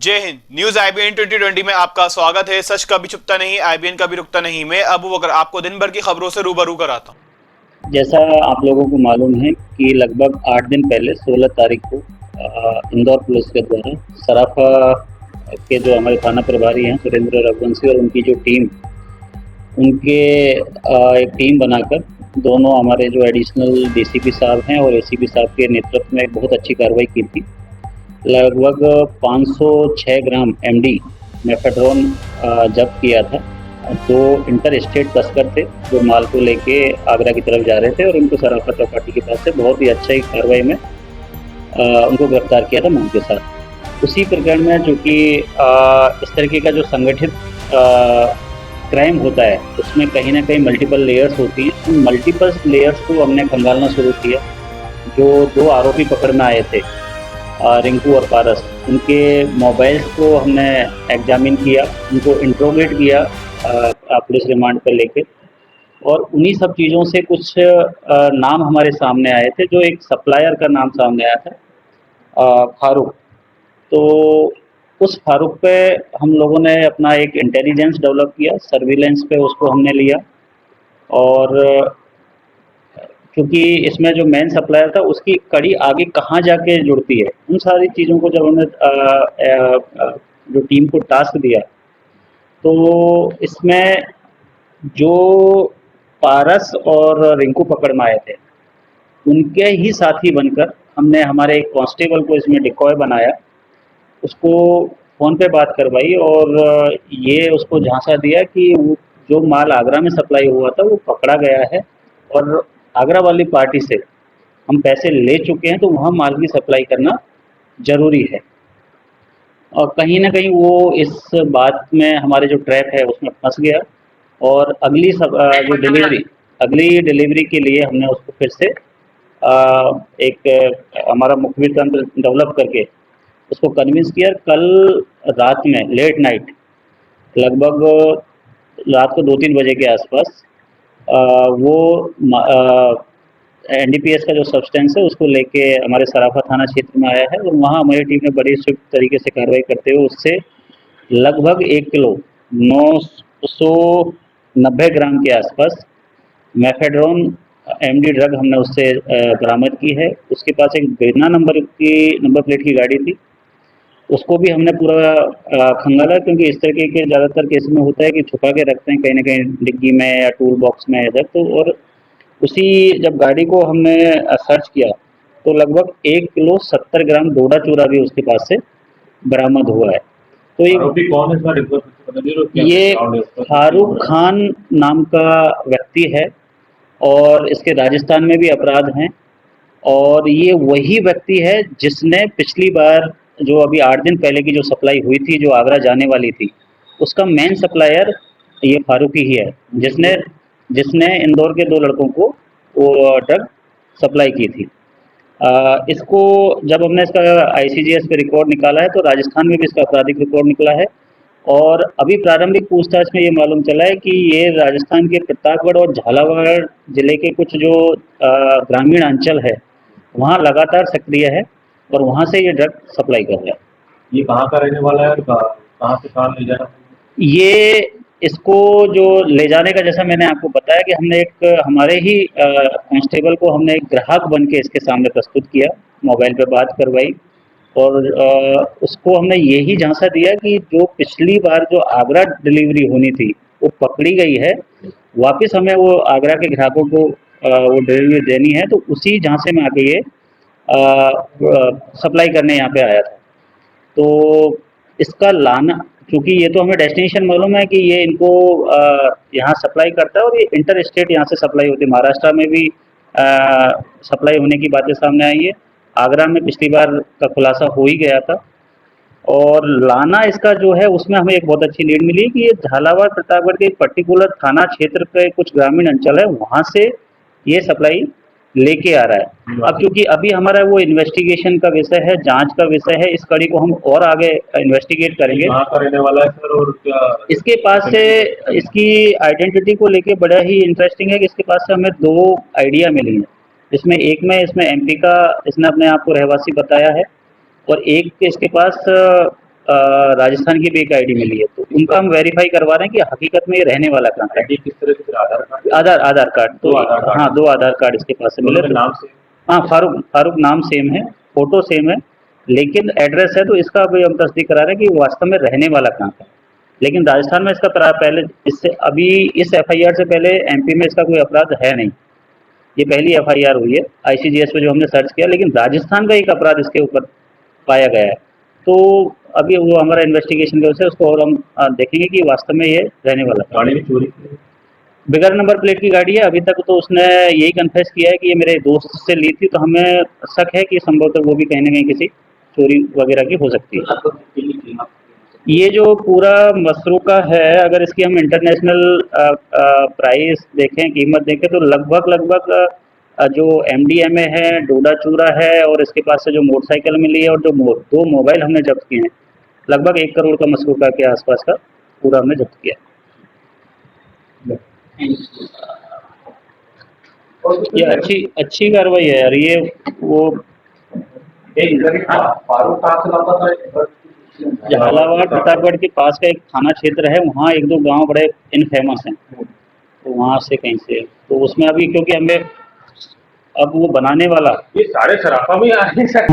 जय Hind. News IBN 2020 में आपका स्वागत है। सच कभी छुपता नहीं, आईबीएन कभी रुकता नहीं। मैं अबू बकर आपको दिन भर की खबरों से रूबरू कराता हूं। जैसा आप लोगों को मालूम है कि लगभग 8 दिन पहले 16 तारीख को इंदौर पुलिस के द्वारा सराफा के जो हमारे थाना प्रभारी हैं सुरेंद्र रघुवंशी और उनकी जो टीम उनके एक टीम बनाकर दोनों हमारे जो एडिशनल डीसीपी साहब हैं और एसीपी साहब के नेतृत्व में एक बहुत अच्छी कार्रवाई की थी। लगभग 506 ग्राम एमडी मेफेड्रोन जब्त किया था। दो इंटर स्टेट तस्कर थे जो माल को लेके आगरा की तरफ जा रहे थे और उनको सराफा चौपाटी के पास से बहुत ही अच्छी कार्रवाई में उनको गिरफ्तार किया था माल के साथ। उसी प्रकरण में चूँकि इस तरीके का जो संगठित क्राइम होता है उसमें कहीं ना कहीं मल्टीपल लेयर्स होती हैं। उन मल्टीपल लेयर्स को हमने खंगालना शुरू किया। जो दो आरोपी पकड़ में आए थे रिंकू और पारस, उनके मोबाइल्स को हमने एग्जामिन किया, उनको इंट्रोगेट किया पुलिस रिमांड पर लेके, और उन्हीं सब चीज़ों से कुछ नाम हमारे सामने आए थे। जो एक सप्लायर का नाम सामने आया था फारूक। तो उस फारूक पे हम लोगों ने अपना एक इंटेलिजेंस डेवलप किया, सर्विलेंस पे उसको हमने लिया। और क्योंकि इसमें जो मेन सप्लायर था उसकी कड़ी आगे कहाँ जाके जुड़ती है, उन सारी चीज़ों को जब हमने जो टीम को टास्क दिया तो इसमें जो पारस और रिंकू पकड़ में आए थे उनके ही साथी बनकर हमने हमारे एक कांस्टेबल को इसमें डिकॉय बनाया, उसको फ़ोन पे बात करवाई और ये उसको झांसा दिया कि वो जो माल आगरा में सप्लाई हुआ था वो पकड़ा गया है और आगरा वाली पार्टी से हम पैसे ले चुके हैं, तो वहाँ माल की सप्लाई करना ज़रूरी है। और कहीं न कहीं वो इस बात में हमारे जो ट्रैप है उसमें फँस गया और अगली डिलीवरी के लिए हमने उसको फिर से एक हमारा मुखबिर तंत्र डेवलप करके उसको कन्विंस किया। कल रात में लेट नाइट लगभग रात को 2-3 बजे के आसपास वो एनडीपीएस का जो सब्सटेंस है उसको लेके हमारे सराफा थाना क्षेत्र में आया है और वहाँ हमारी टीम ने बड़ी स्विफ्ट तरीके से कार्रवाई करते हुए उससे लगभग 1 किलो 990 ग्राम के आसपास मेफेड्रोन एमडी ड्रग हमने उससे बरामद की है। उसके पास एक बिना नंबर प्लेट की गाड़ी थी, उसको भी हमने पूरा खंगाला, क्योंकि इस तरीके के ज़्यादातर केस में होता है कि छुपा के रखते हैं कहीं ना कहीं डिग्गी में या टूल बॉक्स में इधर। तो और उसी जब गाड़ी को हमने सर्च किया तो लगभग 1 किलो 70 ग्राम डोडा चूरा भी उसके पास से बरामद हुआ है। तो ये फारूक खान नाम का व्यक्ति है और इसके राजस्थान में भी अपराध हैं। और ये वही व्यक्ति है जिसने पिछली बार जो अभी 8 दिन पहले की जो सप्लाई हुई थी जो आगरा जाने वाली थी, उसका मेन सप्लायर ये फारूक ही है, जिसने जिसने इंदौर के 2 लड़कों को वो ड्रग सप्लाई की थी। इसको जब हमने इसका आईसीजीएस पे रिकॉर्ड निकाला है तो राजस्थान में भी इसका आपराधिक रिकॉर्ड निकला है। और अभी प्रारंभिक पूछताछ में ये मालूम चला है कि ये राजस्थान के प्रतापगढ़ और झालावाड़ जिले के कुछ जो ग्रामीण अंचल है वहाँ लगातार सक्रिय है और वहाँ से ये ड्रग सप्लाई कर रहा है। ये कहाँ का रहने वाला है और कहाँ से कहाँ ले जा रहा है? ये इसको जो ले जाने का, जैसा मैंने आपको बताया कि हमने एक हमारे ही कांस्टेबल को हमने एक ग्राहक बन के इसके सामने प्रस्तुत किया, मोबाइल पे बात करवाई और उसको हमने यही झांसा दिया कि जो पिछली बार जो आगरा डिलीवरी होनी थी वो पकड़ी गई है, वापस हमें वो आगरा के ग्राहकों को वो डिलीवरी देनी है। तो उसी झांसे में आके ये सप्लाई करने यहाँ पे आया था। तो इसका लाना, क्योंकि ये तो हमें डेस्टिनेशन मालूम है कि ये इनको यहाँ सप्लाई करता है और ये इंटर स्टेट यहाँ से सप्लाई होती है। महाराष्ट्र में भी सप्लाई होने की बातें सामने आई है, आगरा में पिछली बार का खुलासा हो ही गया था। और लाना इसका जो है उसमें हमें एक बहुत अच्छी लीड मिली कि ये झालावाड़ प्रतापगढ़ के एक पर्टिकुलर थाना क्षेत्र के कुछ ग्रामीण अंचल है वहाँ से ये सप्लाई लेके आ रहा है। अब क्योंकि अभी हमारा वो इन्वेस्टिगेशन का विषय है, जांच का विषय है, इस कड़ी को हम और आगे इन्वेस्टिगेट करेंगे। कहाँ का रहने वाला है सर और क्या इसके पास से इसकी आइडेंटिटी को लेके बड़ा ही इंटरेस्टिंग है कि इसके पास से हमें 2 आइडिया मिली हैं, जिसमें एक में इसमें एमपी का इसने अपने आप को रहवासी बताया है और एक इसके पास राजस्थान की भी एक आईडी मिली है, तो उनका हम वेरीफाई करवा रहे हैं कि हकीकत में ये रहने वाला कहाँ का है। आईडी किस तरह से? आधार कार्ड? आधार कार्ड तो दो आधार कार्ड? हाँ, 2 आधार कार्ड इसके पास से मिले। दोनों के नाम से? हाँ, फारूक नाम सेम है, फोटो सेम है, लेकिन एड्रेस है तो इसका अभी हम तस्दीक करा रहे हैं कि वास्तव में रहने वाला कहाँ का है। लेकिन राजस्थान में इसका पहले इससे अभी इस एफआईआर से पहले एमपी में इसका कोई अपराध है नहीं, ये पहली एफआईआर हुई है आईसीजीएस पे जो हमने सर्च किया, लेकिन राजस्थान का एक अपराध इसके ऊपर पाया गया है। तो अभी वो हमारा इन्वेस्टिगेशन की वजह से उसको और हम देखेंगे कि वास्तव में ये रहने वाला है। गाड़ी में चोरी की? बगैर नंबर प्लेट की गाड़ी है। अभी तक तो उसने यही कन्फेस किया है कि ये मेरे दोस्त से ली थी, तो हमें शक है कि संभवतः वो भी कहीं ना कहीं किसी चोरी वगैरह की हो सकती है। ये जो पूरा मसरूका है, अगर इसकी हम इंटरनेशनल प्राइस देखें, कीमत देखें, तो लगभग जो एमडीएमए है, डोडा चूरा है, और इसके पास से जो मोटरसाइकिल मिली है और जो 2 मोबाइल हमने जब्त किए हैं, लगभग 1 करोड़ का मसरूका के आसपास का पूरा हमने जब्त किया। ये अच्छी कार्रवाई है यार। ये वो झालावाड़ प्रतापगढ़ के पास का एक थाना क्षेत्र है, वहाँ 1-2 गांव बड़े इनफेमस हैं, तो वहाँ से कहीं से, तो उसमें अभी क्योंकि हमें अब वो बनाने वाला ये सारे सराफा में आ रहे हैं सर।